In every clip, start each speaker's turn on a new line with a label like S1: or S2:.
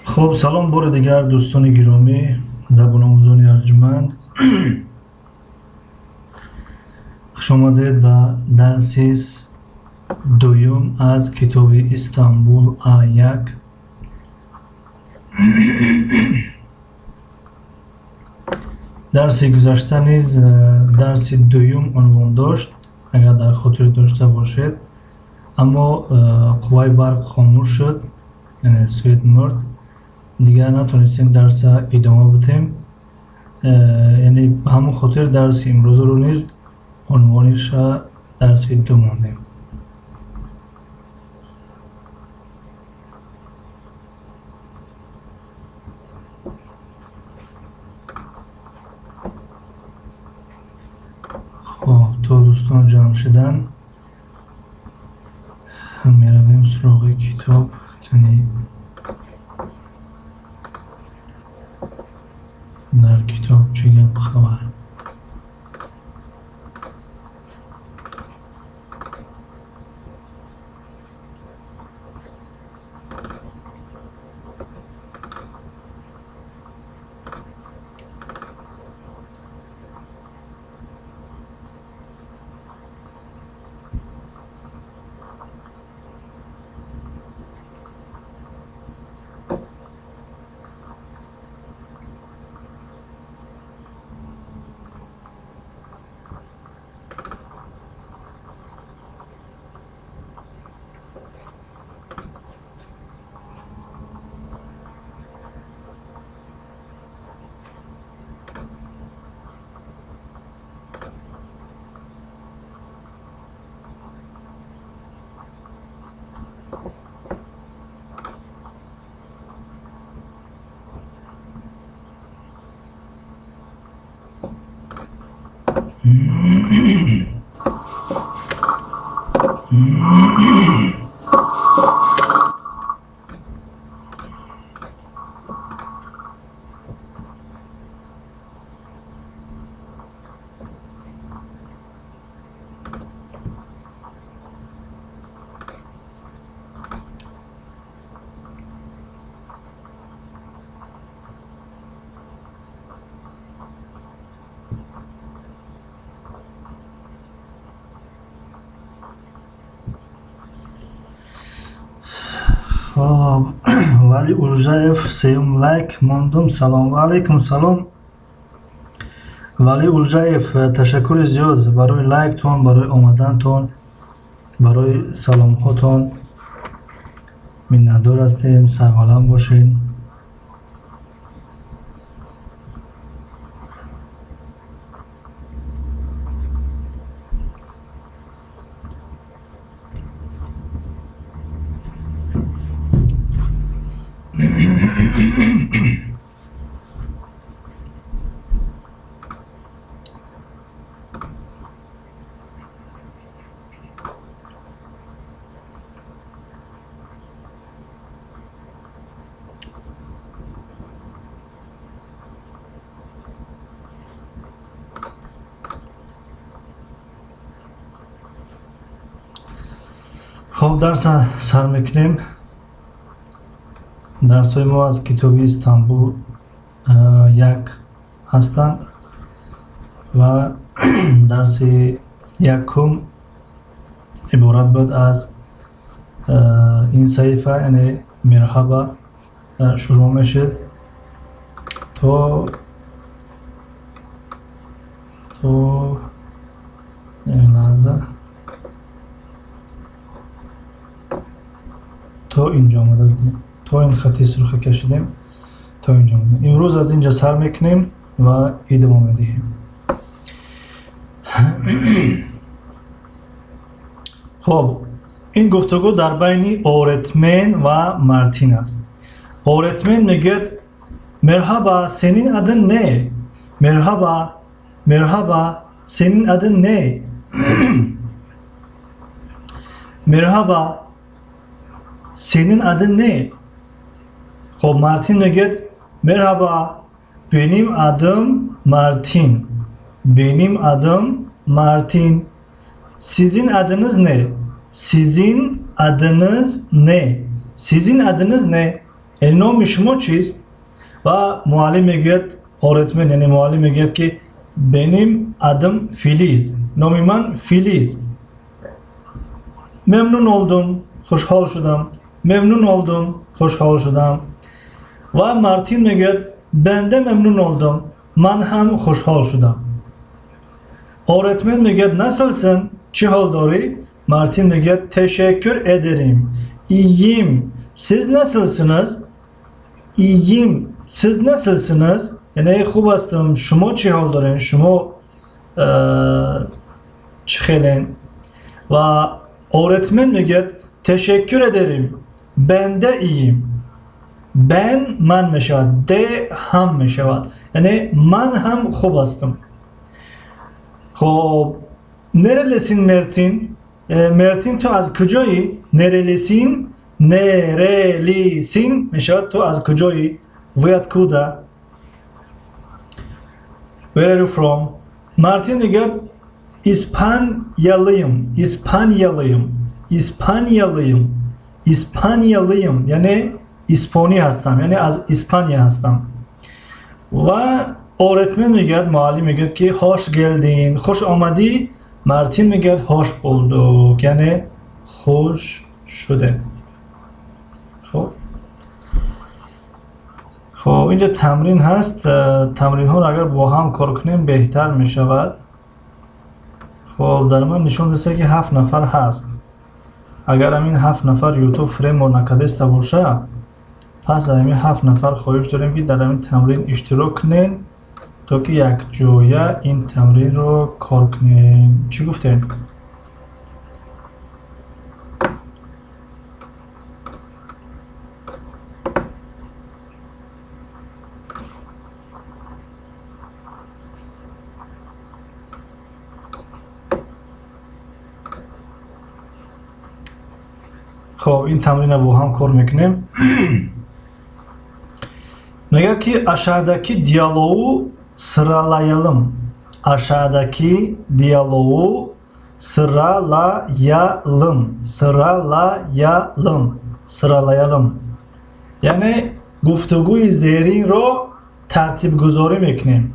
S1: خب سلام بار دیگر دوستان گرامی زبان آموزان ارجمند. خوش آمدید به درس دوم از کتاب استانبول A1. درس گذشته نیز درس دوم عنوان داشت، اگر در خاطر داشته باشید، اما قوای برق خاموش شد، یعنی سویت مرد، دیگر نتونستیم درس ادامه بدیم. یعنی به همون خاطر درس امروز رو نیز عنوانش درس دو ماندیم. خب تا دوستان جمع شدن میرویم سراغ کتاب. یعنی در کتاب چه گپ خبر؟ ولی اولجایف سیوم لایک ماندم. سلام علیکم. سلام ولی اولجایف، تشکر زیاد برای لایک تون، برای آمدن تون، برای سلام هاتون. minnatdor هستیم. سرحالم باشین. خب درس سر میکنیم. درس های ما از کتاب استانبول یک هستند و درس یکم عبارت بود از این صحیفه، یعنی مرحبا شروع میشد تو این لحظه تا اینجا آمده بودیم، تا این خطی سرخ کشیدیم تا اینجا آمده. امروز از اینجا سر میکنیم و ادامه میدیم. خب این گفتگو در بین öğretmen و مارتین است. öğretmen میگه مرحبا senin adın ne? Merhaba senin adın ne? Merhaba senin adın ne? خب مارتین میگه merhaba benim adım Martin. Benim adım Martin. Sizin adınız ne? Sizin adınız ne? Sizin adınız ne? نام شما چیست؟ و معلم میگوید öğretmen yani muallim میگوید ki benim adım Filiz. نام من Filiz. Memnun oldum, خوشحال شدم. Memnun oldum, خوشحال شدم. و Martin میگوید ben de memnun oldum. من هم خوشحال شدم. Öğretmen میگوید nasılsın? چه حال داری؟ Martin میگوید teşekkür ederim. İyiyim. Siz nasılsınız? İyiyim. Siz nasılsınız? Yani خوب هستم. شما چه حال دارین؟ شما چه خیلین؟ و öğretmen میگوید teşekkür ederim. Ben de iyiyim. Ben من میشود. ده هم میشود. یعنی من هم خوب هستم. خب nerelisin Mertin? Mertin تو از کجایی؟ nerelisin? Nerelisin? میشود تو از کجایی؟ ویت کودا؟ Where are you from? Martin میگه İspanyalıyım. İspanyalıyım. İspanyalıyım. İspanyalıyım. Yani İspanya هستم. Yani az İspanya هستم. Ve öğretmen میگه معلم میگه ki hoş geldin. Hoş آمدی. Martin میگه hoş bulduk. Yani hoş شده. خب خب اینجا تمرین هست. تمرین ها رو اگر با هم کار کنیم بهتر می شود. خب در من نشون میده که 7 نفر هست. اگر همین 7 نفر یوتیوب فریم و نکدسته باشه پس همین 7 نفر خواهش داریم که در همین تمرین اشتراک کنین تا که یک جایه این تمرین رو کار کنیم. چی گفتیم؟ خب این تمرین رو با هم کار میکنیم. میگه که aşağıdaki diyaloğu sıralayalım. Aşağıdaki diyaloğu sıralayalım. Sıralayalım. Sıralayalım. Yani گفتگوی زیرین رو ترتیب گذاری میکنیم.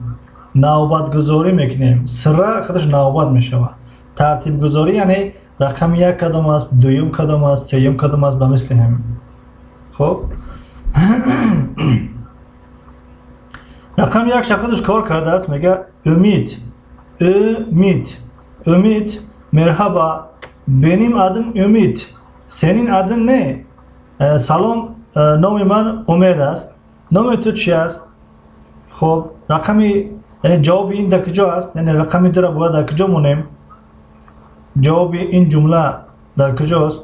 S1: نوبت گذاری میکنیم. sıra خودش نوبت میشود. ترتیب گذاری یعنی رقم یک کدام است، دویم کدام است، سوم کدام است به مثل همین. خب رقم یک شخصش کار کرده است میگه ümit. Ümit merhaba benim adım Ümit. Senin adın ne? سلام نام من امید است. نام تو چی است؟ خب رقمی یعنی جواب این در کجا است؟ یعنی رقمی در باید در کجا مونیم؟ جواب این جمله در کجاست؟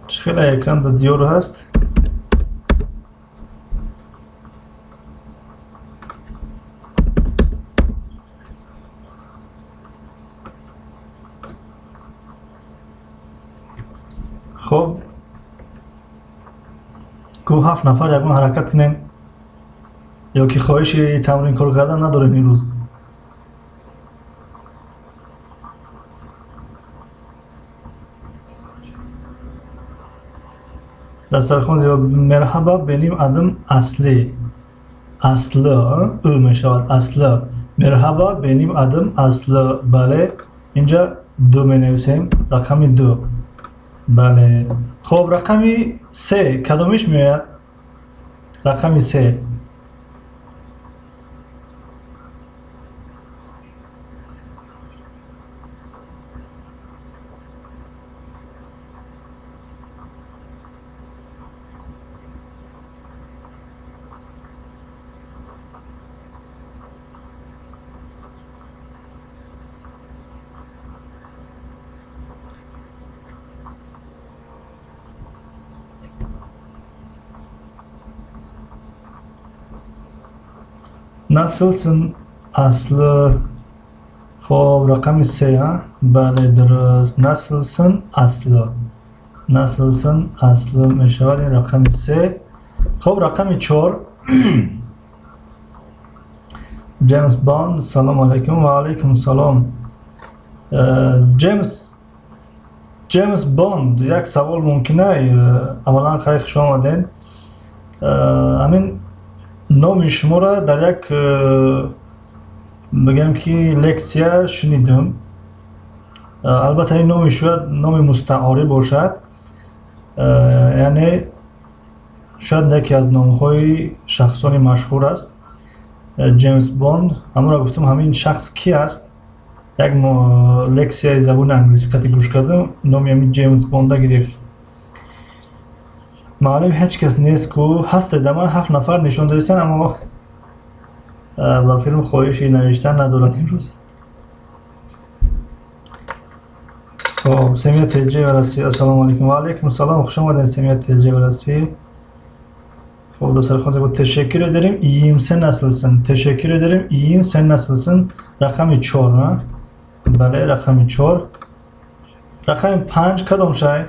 S1: خیلی اکران در دیور هست. خب گو 7 نفر یکون حرکت کنین یا که خواهش تمرین کار کردن ندارین این روز. دسترخوان زیاد مرحبا benim adım Aslı. Aslı می شود. Aslı. مرحبا benim adım Aslı. بله اینجا دو می نویسیم. رقمی 2. بله. خب رقمی 3 کدومش میاد؟ رقمی 3. Nasılsın Aslı? خب رقم 3 ها؟ بله درست. نسلسن اصل. نسلسن اصل می شود این رقم 3. خب رقم 4 جیمز باند. سلام علیکم. و علیکم سلام. جیمز باند، یک سوال ممکنه. اولا خیلی خوش آمدین. همین نام شما را در یک بگم که لکسیا شنیدم. البته این نام شاید نام مستعاری باشد، یعنی شاید یکی از نام‌های شخصان مشهور است. جیمز باند. اما را گفتم همین شخص کی است. یک لکسیای زبان انگلیسی قطعی گوش کردم، نامی همین جیمز بانده گرفت. معلوم هیچ کس نیست که هست. در من 7 نفر نشان دادن اما با فیلم خواهشی نوشتن ندارن امروز. خب سمیه تیجه ورسی. السلام علیکم. و علیکم السلام. خوش آمدین سمیه تیجه ورسی. خب دو سرخوزه بود. تشکر ederim. İyiyim sen nasılsın? Teşekkür ederim. İyiyim sen nasılsın? رقم 4 ها؟ بله رقم 4. رقم 5 کدام شای؟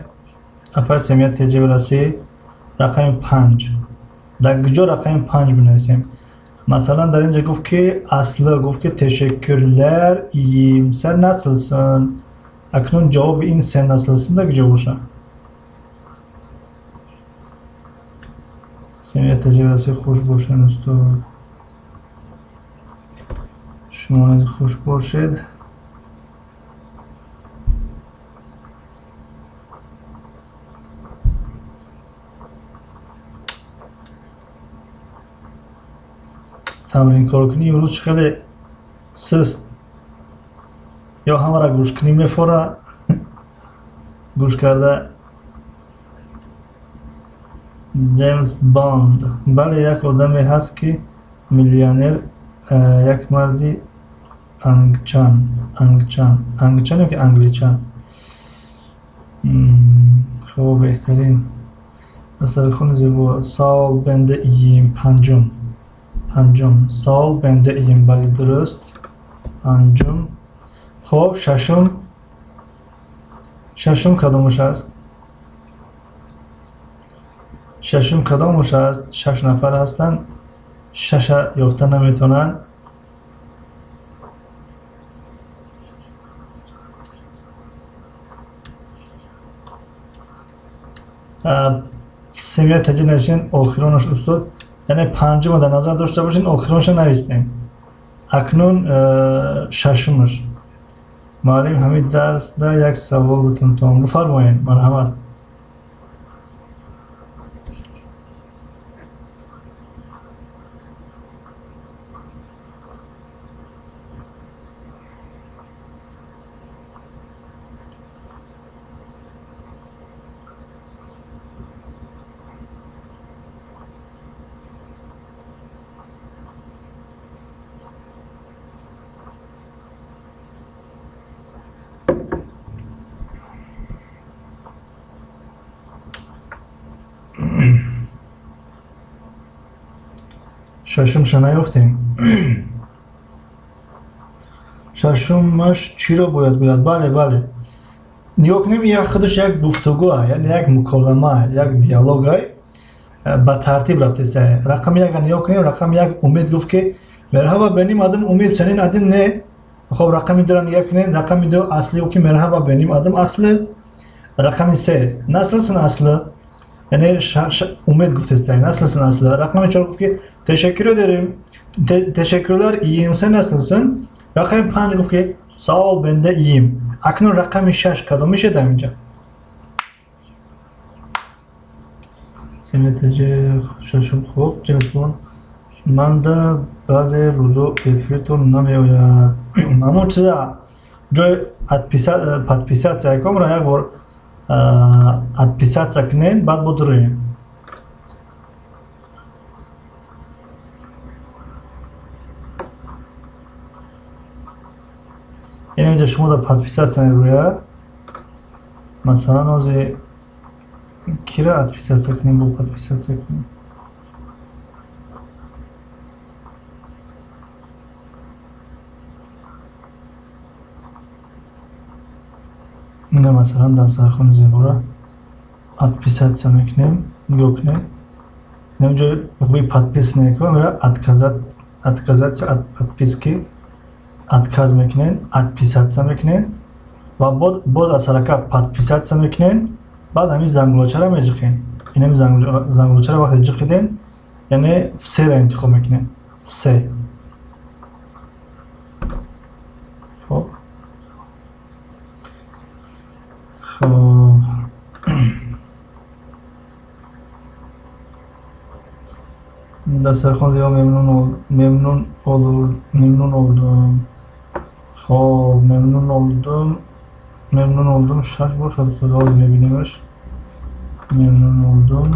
S1: اپای سمیه تیجه ورسی. رقم 5 در کجا رقم 5 بنویسیم؟ مثلا در اینجا گفت که اصلا گفت که teşekkürler iyiyim sen nasılsın. اکنون جواب این sen nasılsın در کجا باشه؟ سمیه تیجه ورسی خوش باشین استاد. شما نیز خوش باشید. تمرین کار کنی امروز خیلی سست یا همه را گوش کنی میفوره گوش کرده. جیمز باند. بله یک آدمی هست که میلیونر، یک مردی انگچن یا که انگلیچن. خب بهترین مثلا خون زیبا. سال بنده ایم. پنجم سال بنده ایم. بله درست. پنجم. خب ششم کدامش است؟ ششم کدامش است؟ 6 نفر هستند. 6 یافته نمیتونن. سمیه تجی نشین آخرانش استاد، یعنی 5 در نظر داشته باشین آخرانش نویسیم. اکنون 6مش. معلم همین درس در یک سوال بتون تمام بفرمایین. مرحمت. ششم نیافتیم. ششمش چی رو باید گوید؟ بله نیا کنیم. یک خودش یک گفتگوه، یعنی یک مکالمه، یک دیالوگه با ترتیب رفته سه. رقم 1 نیا کنیم. رقم 1 امید گفت که مرحبا بنیم آدم امید سنین آدم نه. خب رقم 2 نیا کنیم. رقم 2 اصلی او که مرحبا بنیم آدم اصل. رقم 3 nasılsın aslı, yani umut güftesi nasılsın aslı. Rakam 4 گفت که teşekkür ederim. Teşekkürler iyiyim sen nasılsın. Rakam 5 گفت که sağ ol ben de iyiyim. Aklın rakam 6 کدام میشه در اینجا؟ سمیتجه ششم. خوب جلوان من ده بعضی روزو افریتون نمیاید. اما چیزا جای подписаться яком را یک بار подписаться کنین بعد بدروین. این اینجا شما در подписаться رویا مثلا نوزی کی را подписаться کنین با подписаться کنین. اینه مثلا دسترخوان زیبا отписаться میکنیم گوکنیم اینجا وی подпис نکنیم میره отказаться от подписки отказ میکنین отписаться میکنین و باز از حرکت подписаться میکنین بعد همین زنگولچه را میجخین این همین زنگولچه را وقتی جخیدین یعنی все را انتخاب میکنین все خب دسترخوان زیبا ممنون oldum خب memnun oldum şaş boş soru olmayabilir memnun oldum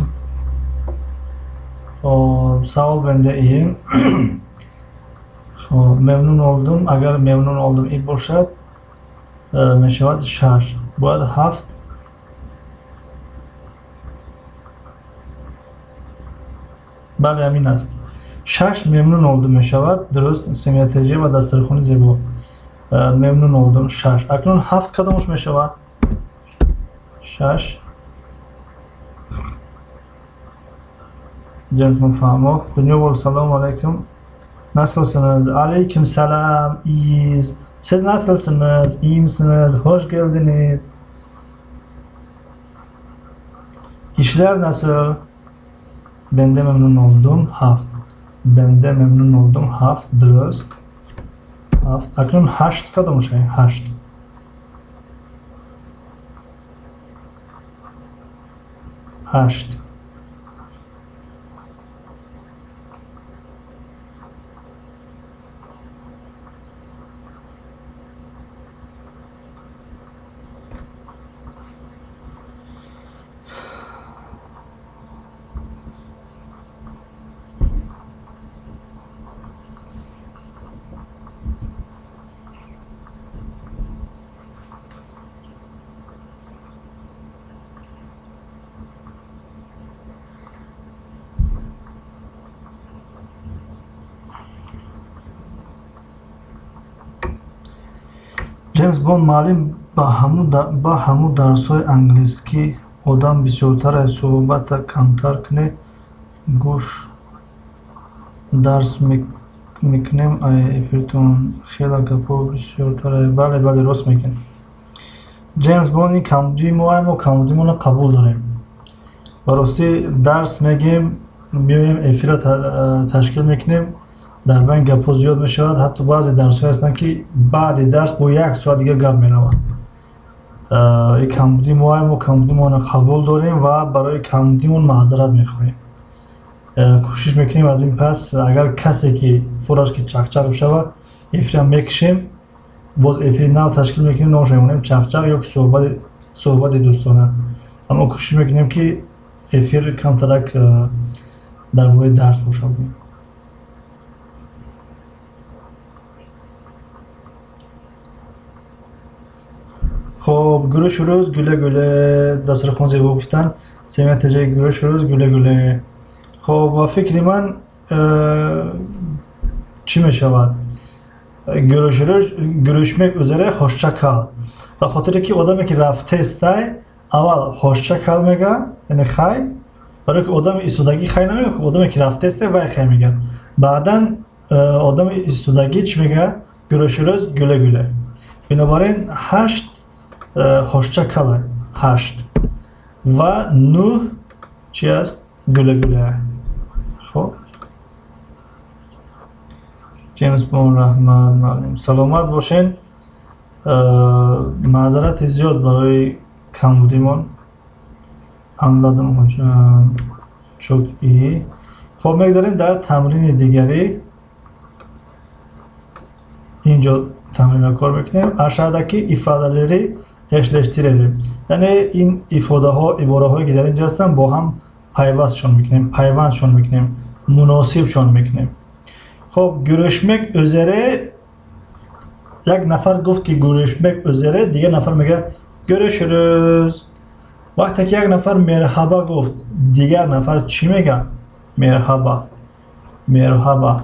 S1: خب sağ ol ben de iyiyim خب memnun oldum اگر memnun oldum ای باشد میشود شش باید هفت بله همین است شش memnun oldum میشود درست سیمتری و دسترخوان زیبا memnun oldum شش اکنون هفت کدامش میشود شش جنتون فهمو دنیا بول سلام علیکم nasılsınız aleyküm selam iyiyiz siz nasılsınız iyi misiniz hoş geldiniz işler nasıl ben de memnun oldum haft ben de memnun oldum haft درست haft اکنون هشت کدامش هشت هشت جیمز بوند معلم با همو درس‌های انگلیسی آدم بسیارتر از صحبت کمتر کنه گوش درس میکنیم افرتون خیلی گپا بسیارتر بله راست میگن جیمز بوند این کمبودی ما کمبودیمون قبول داریم و راستی درس میگیم میایم افیر تشکیل میکنیم در بین گپا زیاد میشود حتی بعضی درس ها هستند که بعد درس با یک ساعت دیگه گپ میروند این کمبودی ما کمبودیمون قبول داریم و برای کمبودیمون معذرت میخواهیم کوشش میکنیم از این پس اگر کسی که فورش که چقچق بشود افیر میکشیم باز افیر نو تشکیل میکنیم نامش میمونیم چقچق یا صحبت دوستانه اما کوشش میکنیم که افیر کمترک در باید درس باشد خب görüşürüz güle güle دسترخوان زیبا گفتن سمت جای görüşürüz güle güle خب و فکر من چی می شود görüşmek üzere hoşça kal و خاطر که آدمی که رفته است اول hoşça kal میگه یعنی خیر برای که آدم ایستادگی خیر نمیگه که آدمی که رفته است وای خیر میگه بعدا آدم ایستادگی چی میگه görüşürüz güle güle بنابراین 8 hoşça kalın 8 و 9 چی است güle güle خب جیمز بوند رحمان سلامت باشین معذرت زیاد برای کمبودیمون anladım hocam çok iyi خب میگذاریم در تمرین دیگری اینجا تمرین کار میکنیم aşağıdaki ifadeleri eşleştirelim. Yani این ifade ها عباره هایی که در اینجا هستن با هم پیوستشون میکنیم پیوندشون میکنیم مناسبشون میکنیم خب görüşmek üzere یک نفر گفت که görüşmek üzere دیگه نفر میگه görüşürüz وقتی که یک نفر مرحبا گفت دیگر نفر چی میگه مرحبا مرحبا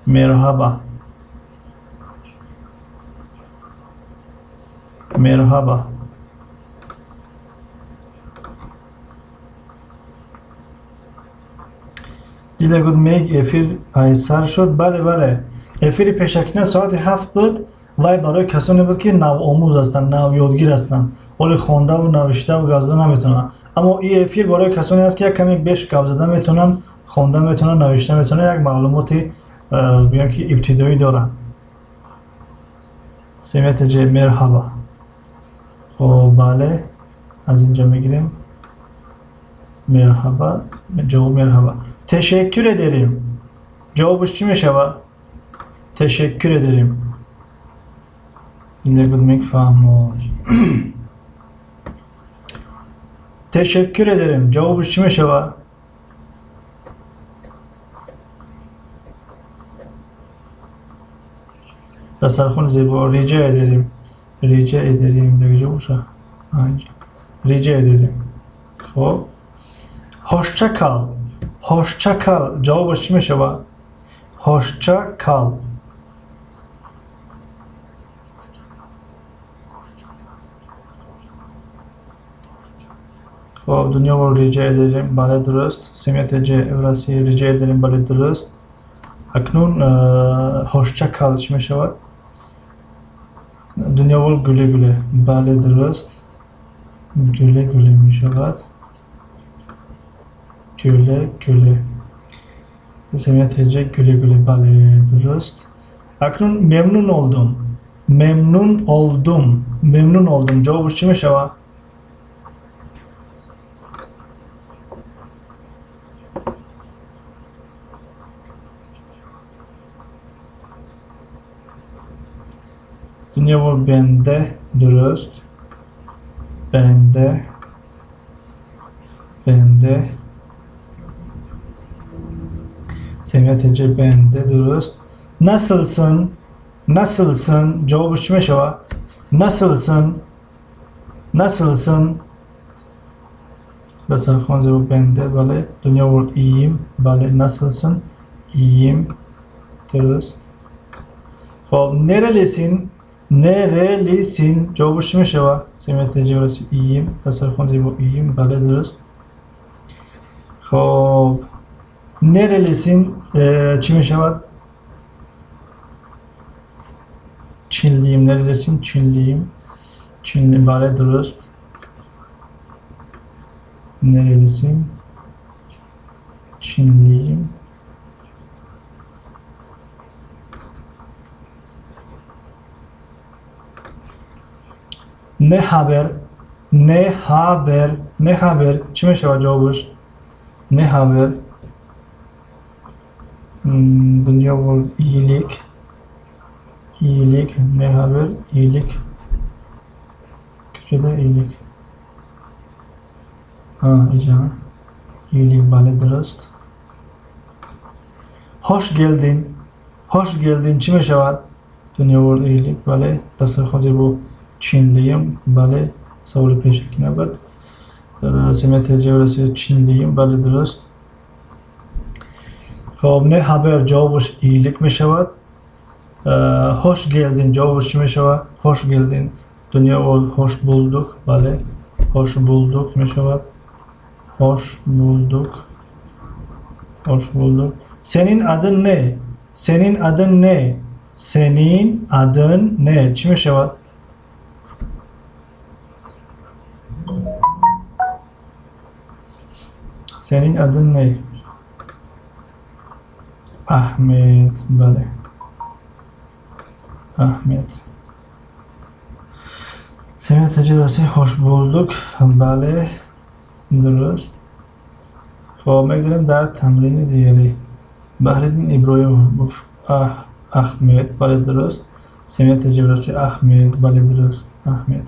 S1: مرحبا مرحبا. دیله گفت میگ افیر ایسر شد. بله افیر پیشکینه ساعت 7 بود. وای برای کسانی بود که نو آموز هستند، نو یادگیر هستند، ولی خوانده و نوشته و گفته نمیتونن. اما این افیر برای کسانی است که یک کمی بیش گفته میتونن، خوانده میتونن، نوشته میتونن، یک معلوماتی بیان که ابتدایی دارن. سمیت جه مرحبا. خب بله از اینجا میگیریم مرحبا. جواب مرحبا. تشکر ederim. جوابش چی میشه؟ تشکر ederim. Ne demek fahmol. Teşekkür ederim. Cevabı çime şeva. Tasarrufun zeybo. Rica ederim. Rica ederim. Degice uşa. Rica ederim. Hop. Hoşça kal. Hoşça kal. Cevabı çime şeva. Hoşça kal. خب دنیا رو rica ederim. بله درست. سمیت جه افراسی rica ederim. بله درست. اکنون hoşça kal چی می شود؟ دنیا رو güle güle. بله درست. güle güle می شود. güle güle. سمیت جه güle güle. بله درست. اکنون memnun oldum. memnun oldum. memnun oldum. جوابش چی می شود؟ Dünya var bende dürüst. Bende. Semiyet ece bende dürüst. Nasılsın? Nasılsın? Cevabı çime şeva. Nasılsın? Nasılsın? Dasarxon cevabı bende. Bale. Dünya var iyiyim. Bale. Nasılsın? İyiyim. Dürüst. Nerelisin? Nerelisin? Cevabı çime şeva. Semiyet ece burası iyiyim. Dasarxon cevabı iyiyim. Bale درست. خب nerelisin? Çime şeva. Çinliyim. Nerelisin? Çinliyim. Çinli. Bale درست. Nerelisin? Çinliyim. Ne haber? Ne haber? Ne haber? Çime şeva cevabış? Ne haber? Dünya var iyilik. İyilik. Ne haber? İyilik. Küçüde iyilik. İcan. İyilik bale درست. Hoş geldin. Hoş geldin. Çime şeva? Dünya var iyilik. Bale. Dasarxon bu. Çinliyim. Bale. Savulu peşekine bak. Semiyet ece burası Çinliyim. Bale درست. خب ne haber? Cevabış iyilik mi şevat? Hoş geldin. Cevabış çime şevat? Hoş geldin. Dünya ol. Hoş bulduk. Bale. Hoş bulduk mi şevat? Hoş bulduk. Hoş bulduk. Senin adın ne? Senin adın ne? Senin adın ne? Çime şevat? Senin adın ne? Ahmet. Bale. Ahmet. Semiyet tecrübesi hoş bulduk. Bale. درست. خب میگذاریم در تمرین دیگری. بهرالدین ابراهیم Ahmet. Bale درست. Semiyet tecrübesi Ahmet. Bale درست. Ahmet.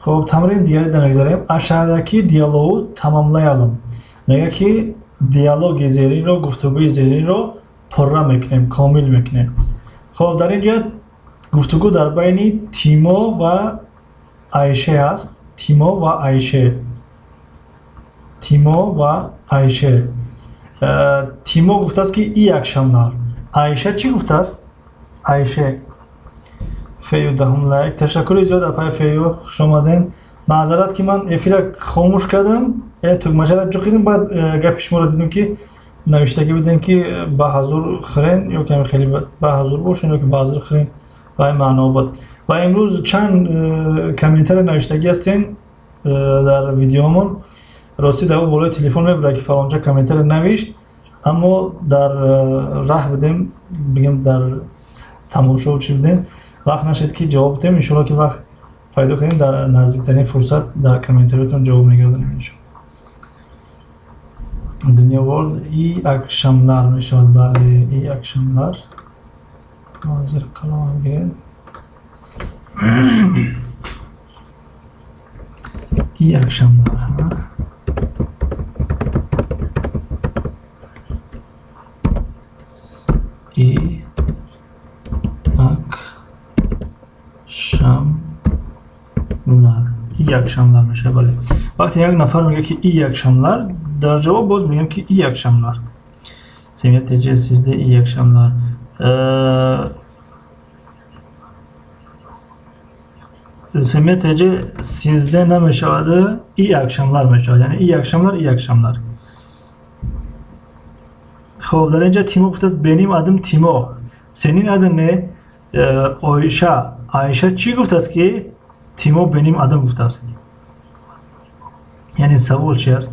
S1: خب تمرین دیگری در میگذاریم. aşağıdaki diyaloğu tamamlayalım. میگه که دیالوگ زیرین رو، گفتگوی زیرین رو پررا میکنیم، کامل میکنیم. خب در اینجا گفتگو در بین تیمو و عایشه است. تیمو و عایشه. تیمو و عایشه. تیمو گفته است که iyi akşamlar. عایشه چی گفته است؟ عایشه. فیو دهم لایک. تشکر زیاد اپای فیو، خوش آمدین. معذرت که من افیرا خاموش کردم. تو مجرد جو خیلی بعد گپش ما رو دیدم که نوشتگی بدین که با حضور خرین یا که خیلی با حضور باشین یا که با حضور خرین با معنا بود. و امروز چند کامنتر نوشتگی هستین در ویدیومون. راستی در بالای تلفن میبره که فلانجا کامنتر نوشت، اما در راه بدیم بگیم در تماشا و چی بدیم وقت نشد که جواب بدیم. ان شاءالله که وقت پیدا کنیم در نزدیکترین فرصت در کامنتراتون جواب میگردیم ان شاءالله. دنیا ورلد ای اکشنlar میشود. بله ای اکشنlar حاضر قلم گیرید. ای اکشنlar ای akşamlar. İyi akşamlar میشه. بله وقتی یک نفر میگه که iyi akşamlar در جواب باز میگم که iyi akşamlar. Semih TC sizde iyi akşamlar. Semih TC sizde ne meşadı? İyi akşamlar meşadı. Yani iyi akşamlar, iyi akşamlar. خب در اینجا تیمو گفته است benim adım تیمو. senin adın ne؟ آیشا. آیشا چی گفته است که تیمو benim adım گفته است؟ یعنی سوال چی است؟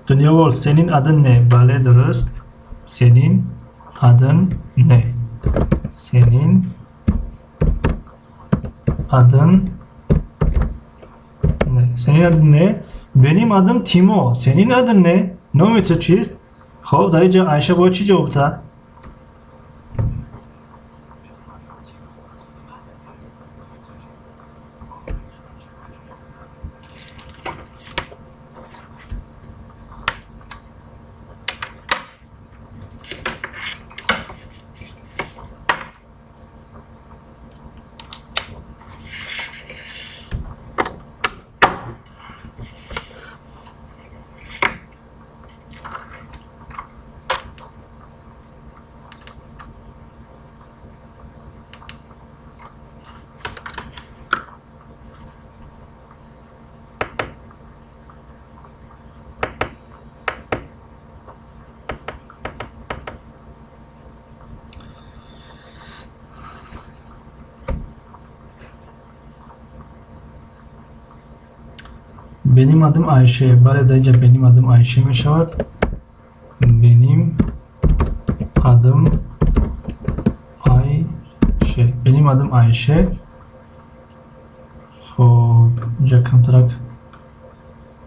S1: دنیا ورلد senin adın ne؟ بله درست. senin adın ne؟ senin adın ne؟ senin adın ne؟ benim adım تیمو. senin adın ne؟ نام تو چیست؟ خب در اینجا عایشه باید چی جواب بده؟ Benim adım Ayşe. بله در اینجا benim adım Ayşe می شود. benim adım Ayşe. benim adım Ayşe. خب اینجا کمترک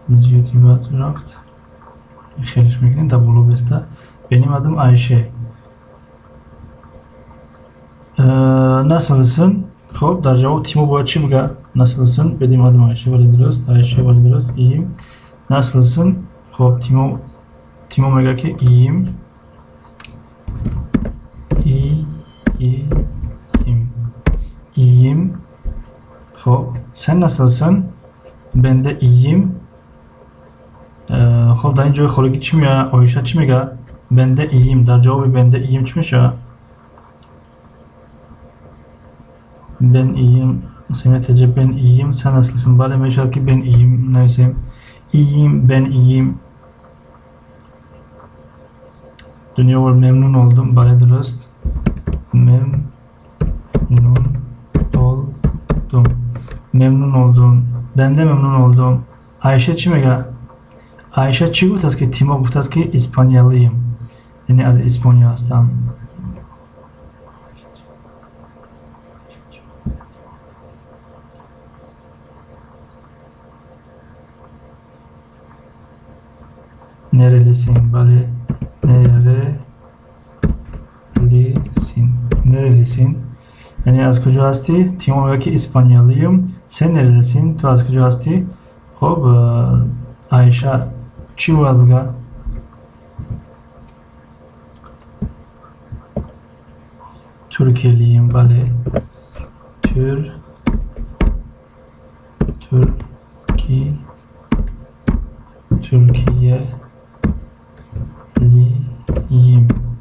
S1: زیادی باید رفت. خیلیش میکنین تا بلو بسته. benim adım Ayşe. Nasılsın? خب در جواب تیمو باید چی بگه؟ Nasılsın? benim adım Ayşe. ولی درست. Ayşe ولی درست. iyiyim. Nasılsın? خب تیمو میگه که iyiyim. İyiyim. خب sen nasılsın? Ben de iyiyim. خب در این جای خارجی چی میگه؟ آیشه چی میگه؟ ben de iyiyim. در جواب ben de iyiyim چی میشه؟ ben iyiyim. Semih TC ben iyiyim. Sen nasılsın? Bale meşal ki ben iyiyim. Neyse. İyiyim. Ben iyiyim. Dünya var memnun oldum. Bale dürüst. Memnun oldum. Memnun oldum. Ben de memnun oldum. Ayşe çi mega? Ayşe çi guftas ki Timo guftas ki İspanyalıyım. Yani az İspanya hastayım. Nerelisin? Bale nerelisin? Yani az kocası hasti. Timo mega ki İspanyalıyım. Sen nerelisin? Tu az kocası hasti. Hob Ayşe çi var? Türkiye'liyim. Bale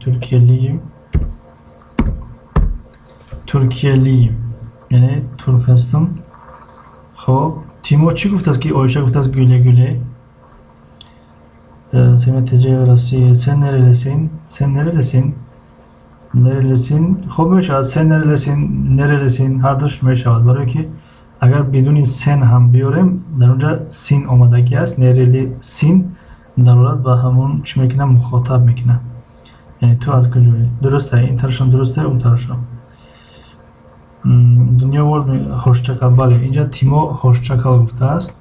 S1: Türkiye'liyim. Turkiyeliyim. یعنی ترک هستم. خب تیمور چی گفته است که آیشه گفته است güle güle. Sen tecrübesi sen nerelisin? Sen nerelisin? Nerelisin? خب میشه sen nerelisin هر دوش میشه برای که اگر بدون سن هم بیاریم در اونجا سین آمدگی است نرلی سین ضرورت و همون چی میکنه مخاطب میکنه یعنی تو از کجایی درسته این طرفشم درسته اون طرفشم دنیا ورد هوشچکال بله اینجا تیمو هوشچکال گفته است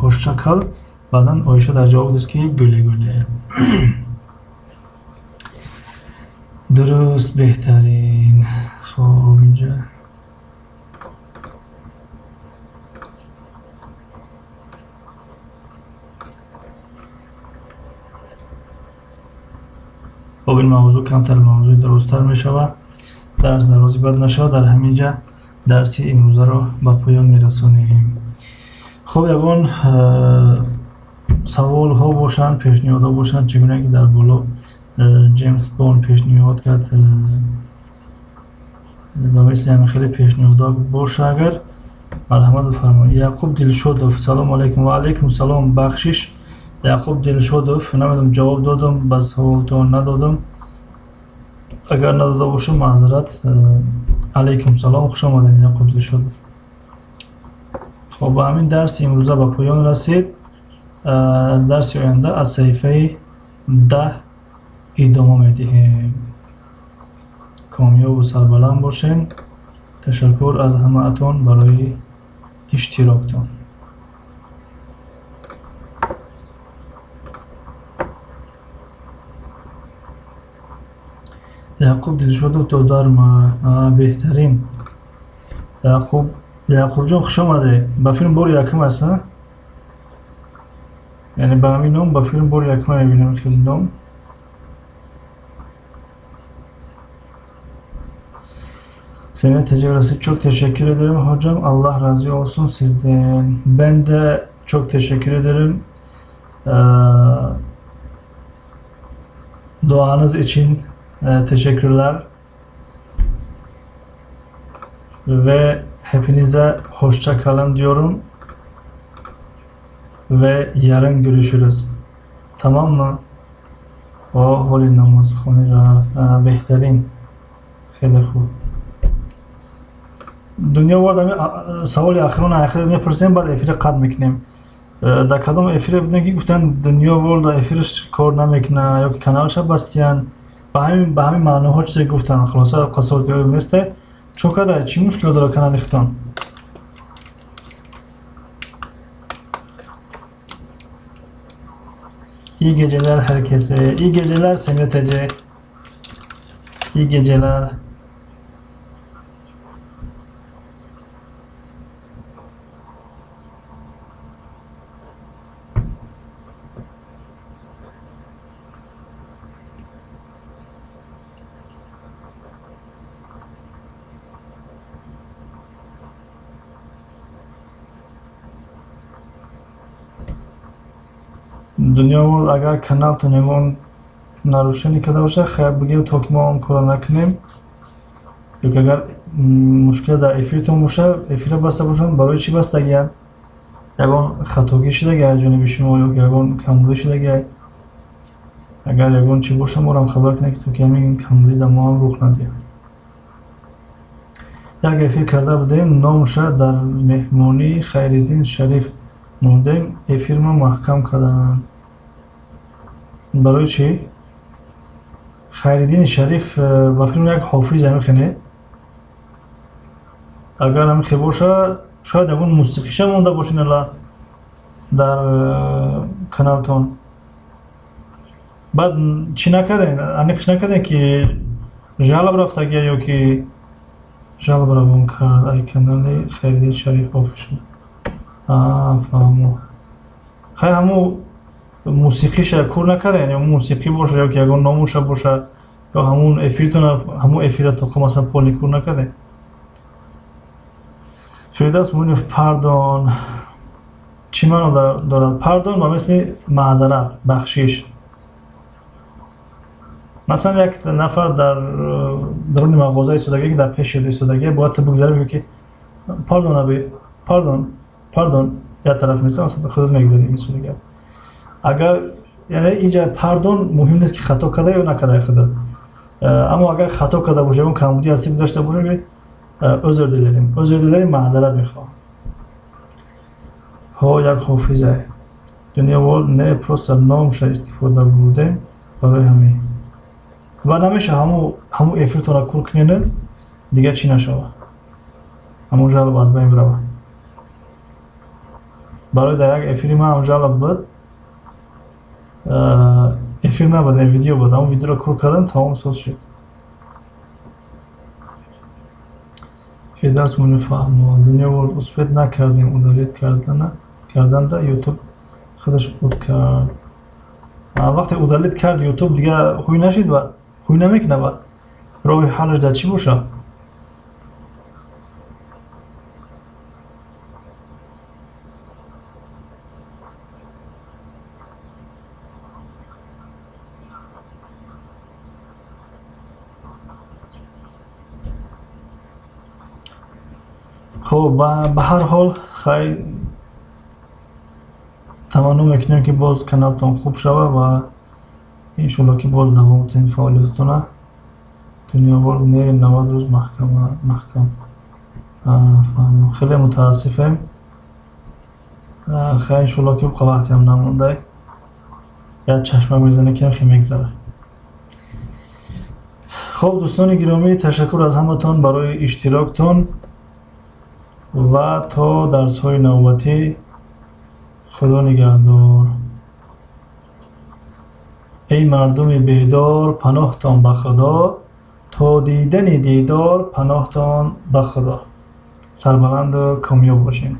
S1: هوشچکال بعدن آیشه در جواب است که گله گله درست بهترین خب اینجا خب این موضوع کمتر موضوع درست‌تر میشود درس درازی بد نشود در همینجا درسی امروزه رو با پایان میرسونیم خب یگان سوال ها باشند پیشنهاد ها باشند چگونه که در بالا جیمز بوند پیشنهاد کرد و مثل همین خیلی پیشنهاد ها باشه اگر مرحمت بفرمایید یعقوب دلشودوف سلام علیکم و علیکم سلام بخشش یعقوب دلشودوف نمیدونم جواب دادم بس سوالتون ندادم اگر نداده باشم معذرت علیکم سلام خوش آمدید یعقوب دلشودوف خب با همین درس امروزه به پایان رسید درس آینده از صفحه 10 ادامه میدهیم کامیاب و سربلند باشین تشکر از همه اتون برای اشتراکتون یعقوب دلشودوف دادار ما بهترین یعقوب جان خوش آمده با فیلم بار یکم هست یعنی با همین نام با فیلم بار یکم میبینم خیلی نام Senin tecrübesi çok teşekkür ederim hocam. Allah razı olsun sizden. Ben de çok teşekkür ederim. Duanız için teşekkürler. Ve hepinize hoşça kalın diyorum. Ve yarın görüşürüz. Tamam mı? O holy namaz khoni raft. Behtarin. Kheli khub. دنیا وارد سوال آخرون آخر میپرسیم بعد افیر قد میکنیم در کدام افیر بودن که گفتن دنیا وارد افیرش کار نمیکنه یا که کانالش بستیان به همین معناها چیزی گفتن خلاصه قصور دیگه نیست چوکاده چی مشکل داره کانال اختان iyi geceler herkese iyi geceler Semetece iyi geceler دنیا و اگر کانال تونیم نروشنی کرده باشه خیلی بگیم تا که ما اون کار نکنیم یا که اگر مشکل در افیرتون باشه افیر بسته باشن برای چی بستگی هست یکان خطاگی شده گه از جانب شما یا که یکان کمبولی شده گه اگر یکان چی باشه ما هم خبر کنه که تو که همین کمبولی در ما هم روخ ندیم یک افیر کرده بودیم نامشه در مهمانی خیرالدین شریف موندیم افیر ما محکم کردن برای چی؟ خیرالدین شریف با فیلم یک حافظ میخونه اگر همیخه باشه شاید اون موسیقیش مونده باشین الان در کانالتون بعد چی نکردین؟ انیقش نکردین که جالب رفته گیا یا که جالب رفته کرد ای کانال خیرالدین شریف حافظ فهمو خیلی همو موسیقیش کور نکردین یا موسیقی باشه یا که اگر ناموشه باشه یا همون افیرتون همون افیرتون خب مثلا پولی کور نکردین Firdevs Munif pardon چی معنی دارد؟ پاردون با مثل معذرت، بخشش. مثلا یک نفر در درون مغازه ایستادگی که در پیش ایستادگی باید تو بگذاری بگی که پاردون ابی، پاردون یا طرف مثلا خودت میگذاری مثل دیگه. اگر یعنی اینجا پاردون مهم نیست که خطا کرده یا نکرده خدا، اما اگر خطا کرده باشه اون کمبودی هستی گذاشته باشه عذر دلاریم معذرت میخوام. ها یک حافظه دنیا وال نه پروست نامش استفاده بوده برای همین و نمیشه همو افیرتون را کور کنین دیگه چی نشوه، همون جا باز بین بروه. برای در یک افیری من اونجا بود افیر نبود، ویدیو بود، همون ویدیو را کور کردن تمام سوز شد. درس منفهم دنیا وال اثبات نکردیم ادالت کردن در یوتیوب خودش بود کرد. وقتی ادالت کرد یوتیوب دیگه خوی نشید و خوی نمیکنه و راه حلش در چی باشه؟ خب به هر حال خیلی تمنا میکنیم که باز کانالتون خوب شوه و انشالله که باز دوام تین فعالیتتونه دنیا وال نه 90 روز محکم. خیلی متاسفم، خیلی انشالله که بخواه وقتی هم نمونده یا چشمه میزنه که خیلی میگذره. خب دوستان گرامی تشکر از همتون برای اشتراکتون و تا درس های نوبتی خدا نگهدار. ای مردم بیدار پناهتان به خدا، تا دیدن دیدار پناهتان به خدا. سربلند و کامیاب باشین.